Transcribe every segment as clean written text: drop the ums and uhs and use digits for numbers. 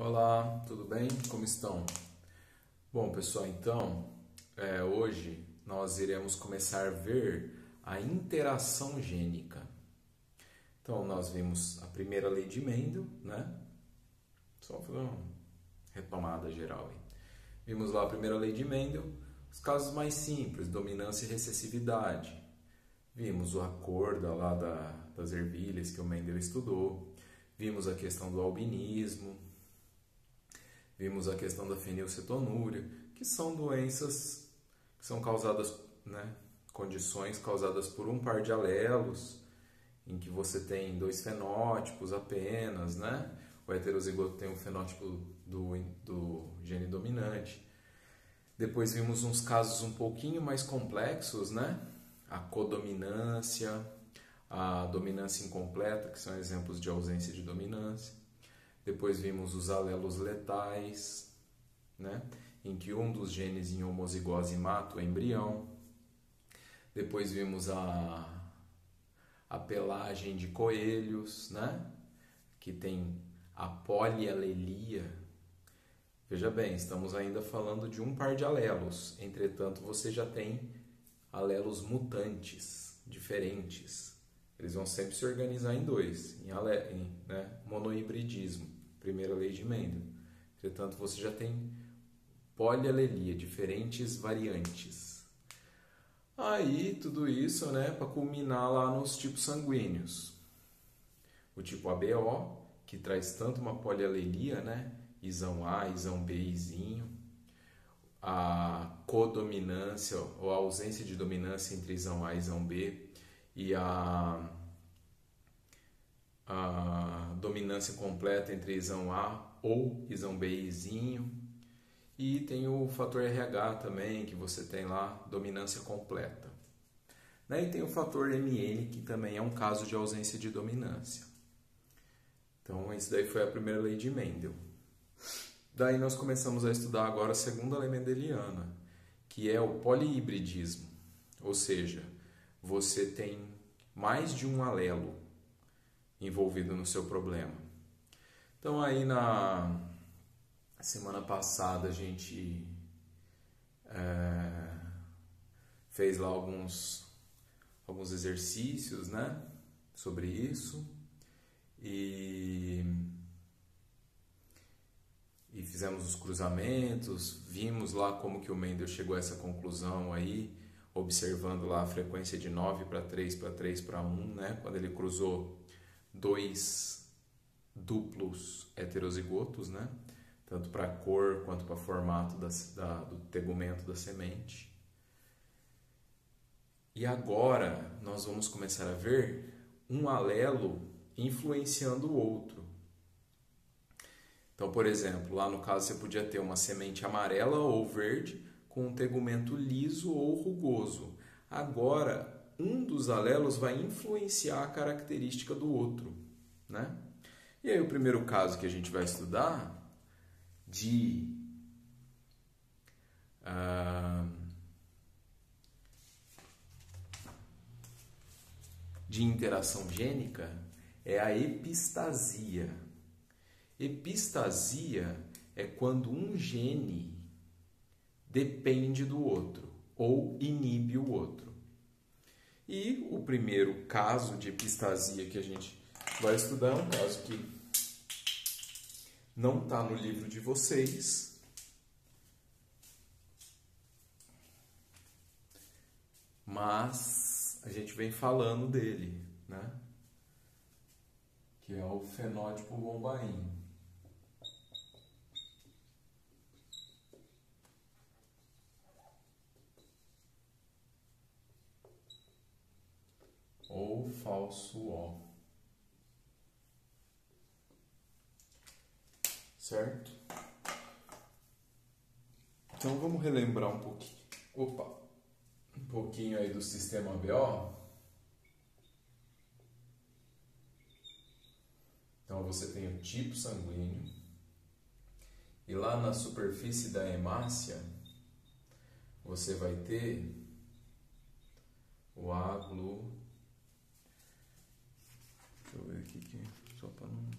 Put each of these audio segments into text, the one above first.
Olá, tudo bem? Como estão? Bom, pessoal, então, hoje nós iremos começar a ver a interação gênica. Então, nós vimos a primeira lei de Mendel, né? Só fazer uma retomada geral aí. Vimos lá a primeira lei de Mendel, os casos mais simples, dominância e recessividade. Vimos o acordo lá das ervilhas que o Mendel estudou. Vimos a questão do albinismo. Vimos a questão da fenilcetonúria, que são doenças que são causadas, condições causadas por um par de alelos, em que você tem dois fenótipos apenas, né? O heterozigoto tem um fenótipo do gene dominante. Depois vimos uns casos um pouquinho mais complexos, né? A codominância, a dominância incompleta, que são exemplos de ausência de dominância. Depois vimos os alelos letais, né? Em que um dos genes em homozigose mata o embrião. Depois vimos a pelagem de coelhos, né? Que tem a polialelia. Veja bem, estamos ainda falando de um par de alelos. Entretanto, você já tem alelos mutantes, diferentes. Eles vão sempre se organizar em dois, em monohibridismo. Primeira lei de Mendel. Entretanto, você já tem polialelia, diferentes variantes. Aí, tudo isso, né, para culminar lá nos tipos sanguíneos. O tipo ABO, que traz tanto uma polialelia, né, Isão A, Isão B, Izinho. A codominância, ou a ausência de dominância entre Isão A e Isão B. E a dominância completa entre Isão A ou Isão B e Izinho. E tem o fator RH também, que você tem lá, dominância completa. E tem o fator MN, que também é um caso de ausência de dominância. Então, isso daí foi a primeira lei de Mendel. Daí nós começamos a estudar agora a segunda lei mendeliana, que é o polihibridismo. Ou seja, você tem mais de um alelo envolvido no seu problema. Então aí na semana passada a gente fez lá alguns exercícios, né, sobre isso e fizemos os cruzamentos, vimos lá como que o Mendel chegou a essa conclusão aí, observando lá a frequência de 9 para 3 para 3 para 1, né, quando ele cruzou dois duplos heterozigotos, né? Tanto para cor quanto para formato do tegumento da semente. E agora nós vamos começar a ver um alelo influenciando o outro. Então, por exemplo, lá no caso você podia ter uma semente amarela ou verde com um tegumento liso ou rugoso. Agora, um dos alelos vai influenciar a característica do outro, né? E aí o primeiro caso que a gente vai estudar de interação gênica é a epistasia. Epistasia é quando um gene depende do outro ou inibe o outro. E o primeiro caso de epistasia que a gente vai estudar é um caso que não está no livro de vocês, mas a gente vem falando dele, né? Que é o fenótipo bombaim. Ou falso O. Certo? Então vamos relembrar um pouquinho aí do sistema ABO. Então você tem o tipo sanguíneo e lá na superfície da hemácia você vai ter o aglo. Deixa eu ver aqui só para não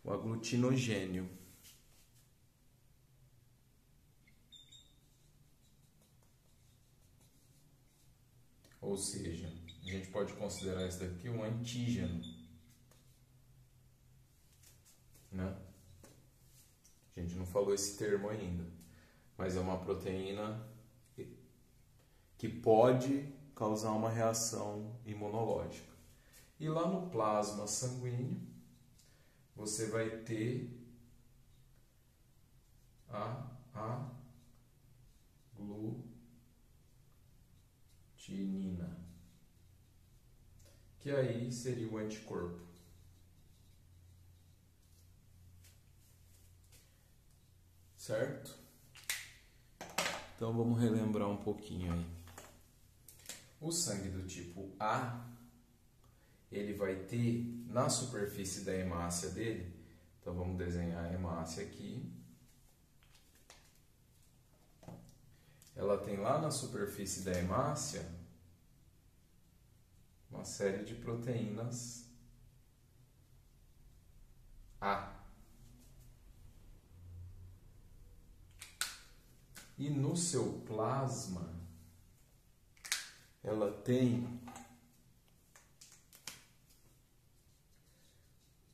o aglutinogênio. Ou seja, a gente pode considerar isso daqui um antígeno, né? A gente não falou esse termo ainda, mas é uma proteína que pode causar uma reação imunológica. E lá no plasma sanguíneo, você vai ter a aglutinina, que aí seria o anticorpo. Certo? Então vamos relembrar um pouquinho aí. O sangue do tipo A, ele vai ter na superfície da hemácia dele, então vamos desenhar a hemácia aqui. Ela tem lá na superfície da hemácia uma série de proteínas A. E no seu plasma, ela tem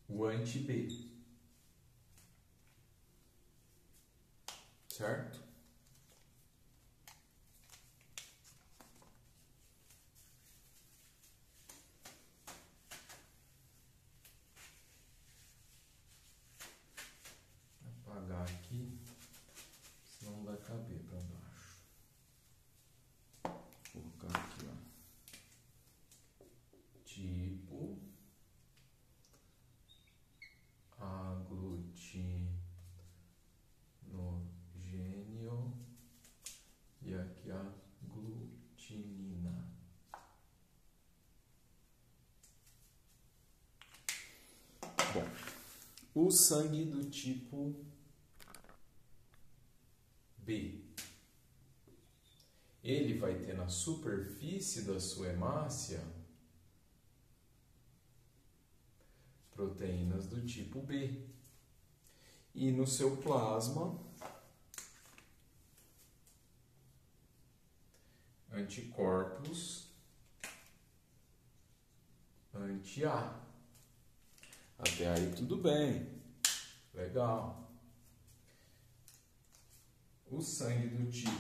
o anti-B, certo? Vou apagar aqui, senão não vai caber para baixo. Vou colocar aqui, ó. Tipo aglutinogênio e aqui a glutinina. Bom, o sangue do tipo B, ele vai ter na superfície da sua hemácia proteínas do tipo B. E no seu plasma, anticorpos anti-A. Até aí tudo bem. Legal. O sangue do tipo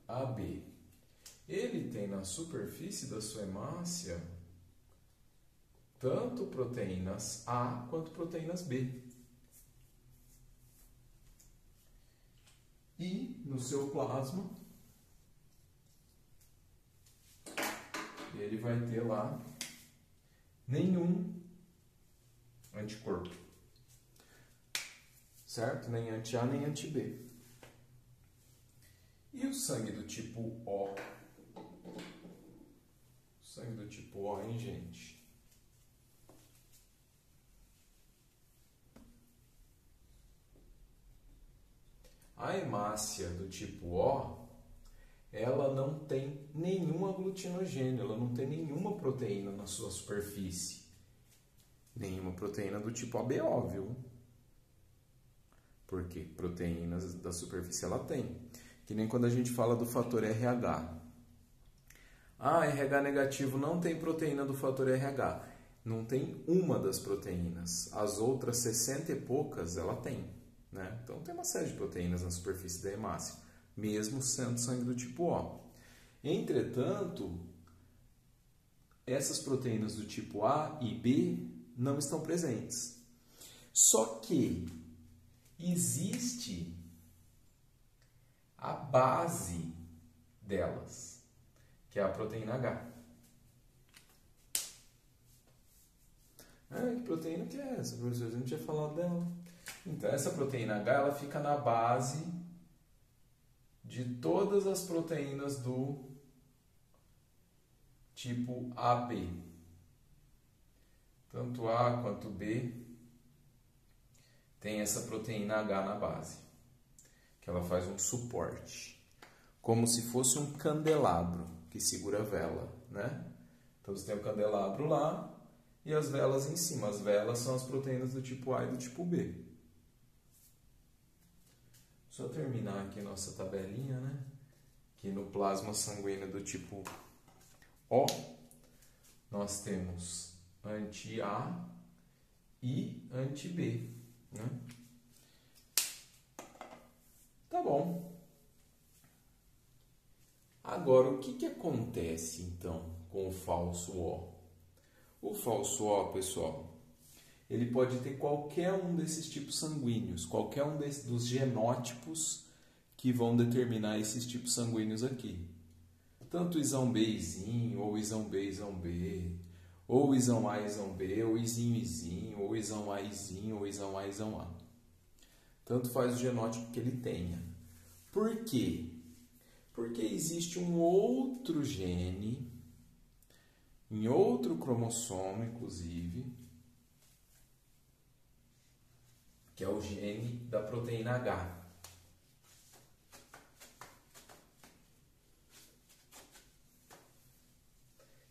AB, ele tem na superfície da sua hemácia tanto proteínas A quanto proteínas B. E no seu plasma, ele vai ter lá nenhum anticorpo, certo? Nem anti-A nem anti-B. E o sangue do tipo O? O sangue do tipo O, hein, gente? A hemácia do tipo O, ela não tem nenhum aglutinogênio, ela não tem nenhuma proteína na sua superfície. Nenhuma proteína do tipo AB, óbvio. Porque proteínas da superfície ela tem. Que nem quando a gente fala do fator RH. Ah, RH negativo não tem proteína do fator RH. Não tem uma das proteínas. As outras 60 e poucas ela tem, né? Então tem uma série de proteínas na superfície da hemácia, mesmo sendo sangue do tipo O. Entretanto, essas proteínas do tipo A e B não estão presentes. Só que existe a base delas, que é a proteína H. Ah, que proteína que é essa, professor? A gente tinha falado dela. Então, essa proteína H, ela fica na base de todas as proteínas do tipo AB. Tanto A quanto B tem essa proteína H na base, que ela faz um suporte, como se fosse um candelabro que segura a vela, né? Então você tem o candelabro lá e as velas em cima. As velas são as proteínas do tipo A e do tipo B. Só terminar aqui nossa tabelinha, né? Que no plasma sanguíneo do tipo O, nós temos anti-A e anti-B, né? Tá bom. Agora, o que acontece, então, com o falso O? O falso O, pessoal, ele pode ter qualquer um desses tipos sanguíneos, qualquer um dos genótipos que vão determinar esses tipos sanguíneos aqui. Tanto isão B, izinho, ou isão B, isão B, ou isão A, isão B, ou izinho, izinho, ou isão A, izinho, ou isão A, isão A. Tanto faz o genótipo que ele tenha. Por quê? Porque existe um outro gene, em outro cromossomo, inclusive, que é o gene da proteína H.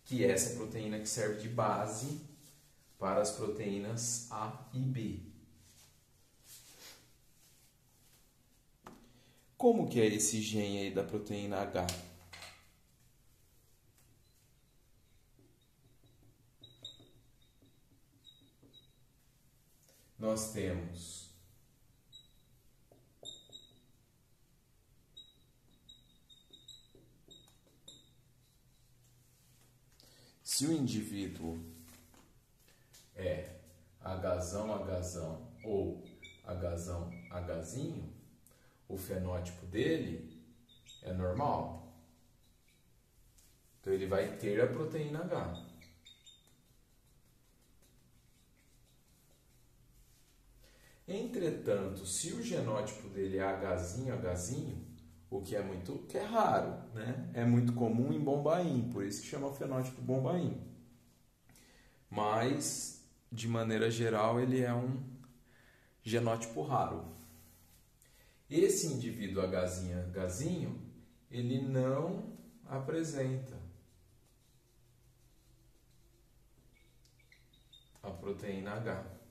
Que é essa proteína que serve de base para as proteínas A e B. Como que é esse gene aí da proteína H? Nós temos se o indivíduo é Hzão, Hzão ou Hzão, Hzinho, o fenótipo dele é normal. Então ele vai ter a proteína H. Entretanto, se o genótipo dele é Hzinho, Hzinho, o que é raro, né? É muito comum em Bombaim, por isso que chama o fenótipo Bombaim. Mas, de maneira geral, ele é um genótipo raro. Esse indivíduo Hzinho, Hzinho, ele não apresenta a proteína H.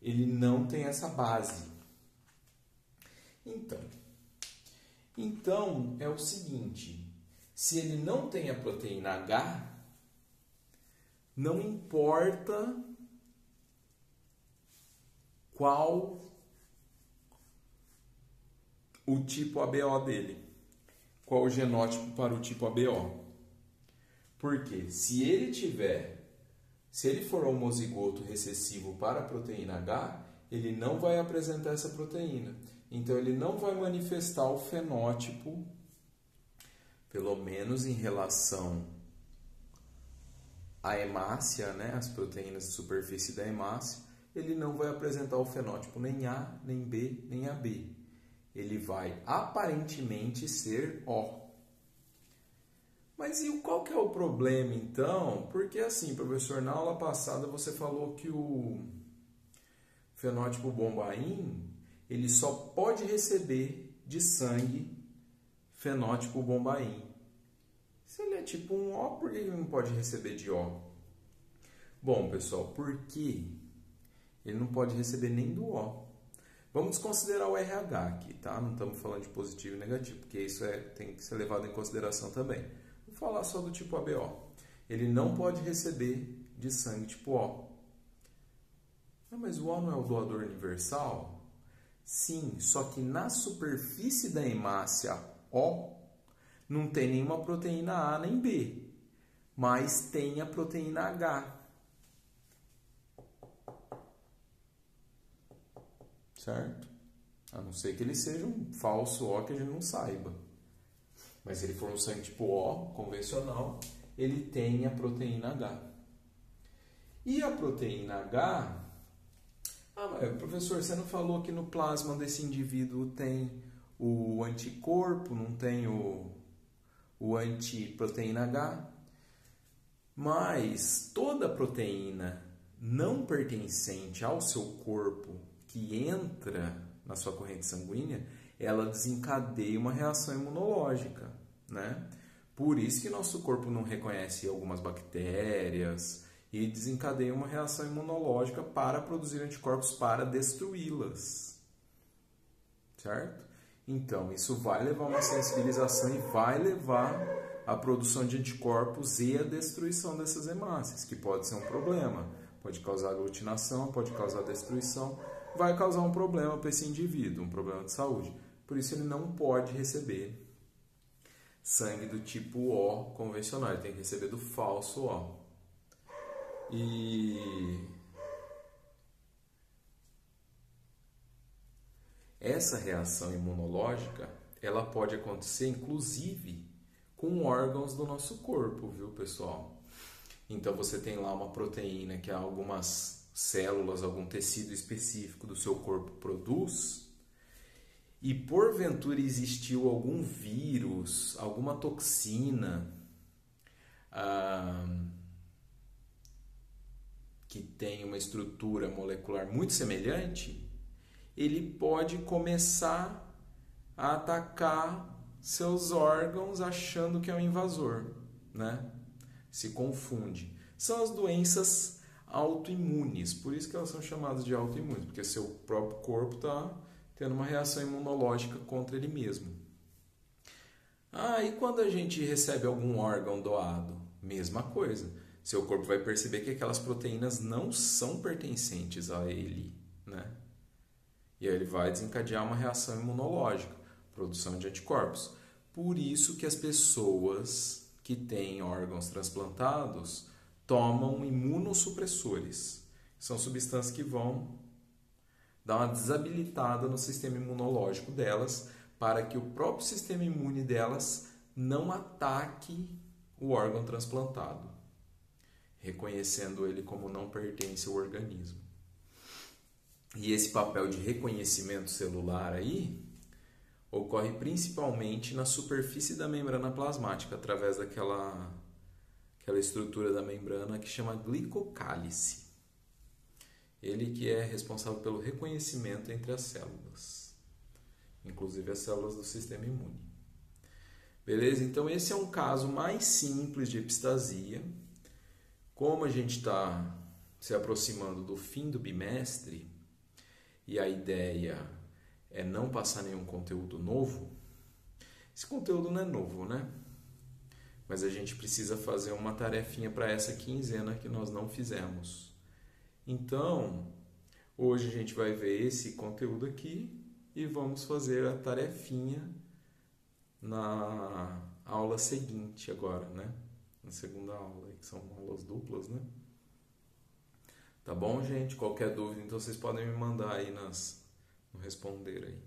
Ele não tem essa base. Então é o seguinte, se ele não tem a proteína H, não importa qual o tipo ABO dele, qual o genótipo para o tipo ABO. Porque se ele for homozigoto recessivo para a proteína H, ele não vai apresentar essa proteína. Então, ele não vai manifestar o fenótipo, pelo menos em relação à hemácia, né, as proteínas de superfície da hemácia, ele não vai apresentar o fenótipo nem A, nem B, nem AB. Ele vai aparentemente ser O. Mas e qual que é o problema, então? Porque assim, professor, na aula passada você falou que o fenótipo Bombaim, ele só pode receber de sangue fenótipo Bombaim. Se ele é tipo um O, por que ele não pode receber de O? Bom, pessoal, porque ele não pode receber nem do O. Vamos considerar o RH aqui, tá? Não estamos falando de positivo e negativo, porque isso tem que ser levado em consideração também. Vou falar só do tipo ABO. Ele não pode receber de sangue tipo O. Ah, mas o O não é o doador universal? Sim, só que na superfície da hemácia O não tem nenhuma proteína A nem B, mas tem a proteína H. Certo? A não ser que ele seja um falso O que a gente não saiba. Mas se ele for um sangue tipo O, convencional, ele tem a proteína H. E a proteína H... Ah, mas professor, você não falou que no plasma desse indivíduo tem o anticorpo, não tem o antiproteína H? Mas toda proteína não pertencente ao seu corpo que entra na sua corrente sanguínea, ela desencadeia uma reação imunológica, né? Por isso que nosso corpo não reconhece algumas bactérias e desencadeia uma reação imunológica para produzir anticorpos para destruí-las, certo? Então, isso vai levar a uma sensibilização e vai levar à produção de anticorpos e à destruição dessas hemácias, que pode ser um problema. Pode causar aglutinação, pode causar destruição, vai causar um problema para esse indivíduo, um problema de saúde. Por isso, ele não pode receber sangue do tipo O convencional, ele tem que receber do falso O. E essa reação imunológica, ela pode acontecer inclusive com órgãos do nosso corpo, viu, pessoal? Então você tem lá uma proteína que algumas células, algum tecido específico do seu corpo produz, e porventura existiu algum vírus, alguma toxina que tem uma estrutura molecular muito semelhante, ele pode começar a atacar seus órgãos achando que é um invasor, né? Se confunde. São as doenças autoimunes, por isso que elas são chamadas de autoimunes, porque seu próprio corpo está tendo uma reação imunológica contra ele mesmo. E quando a gente recebe algum órgão doado? Mesma coisa. Seu corpo vai perceber que aquelas proteínas não são pertencentes a ele, né? E aí ele vai desencadear uma reação imunológica, produção de anticorpos. Por isso que as pessoas que têm órgãos transplantados tomam imunossupressores. São substâncias que vão dar uma desabilitada no sistema imunológico delas, para que o próprio sistema imune delas não ataque o órgão transplantado, reconhecendo ele como não pertence ao organismo. E esse papel de reconhecimento celular aí ocorre principalmente na superfície da membrana plasmática, através daquela estrutura da membrana que chama glicocálice. Ele que é responsável pelo reconhecimento entre as células, inclusive as células do sistema imune. Beleza? Então esse é um caso mais simples de epistasia. Como a gente está se aproximando do fim do bimestre e a ideia é não passar nenhum conteúdo novo, esse conteúdo não é novo, né? Mas a gente precisa fazer uma tarefinha para essa quinzena que nós não fizemos. Então, hoje a gente vai ver esse conteúdo aqui e vamos fazer a tarefinha na aula seguinte agora, né? Na segunda aula, que são aulas duplas, né? Tá bom, gente? Qualquer dúvida, então vocês podem me mandar aí no responder aí.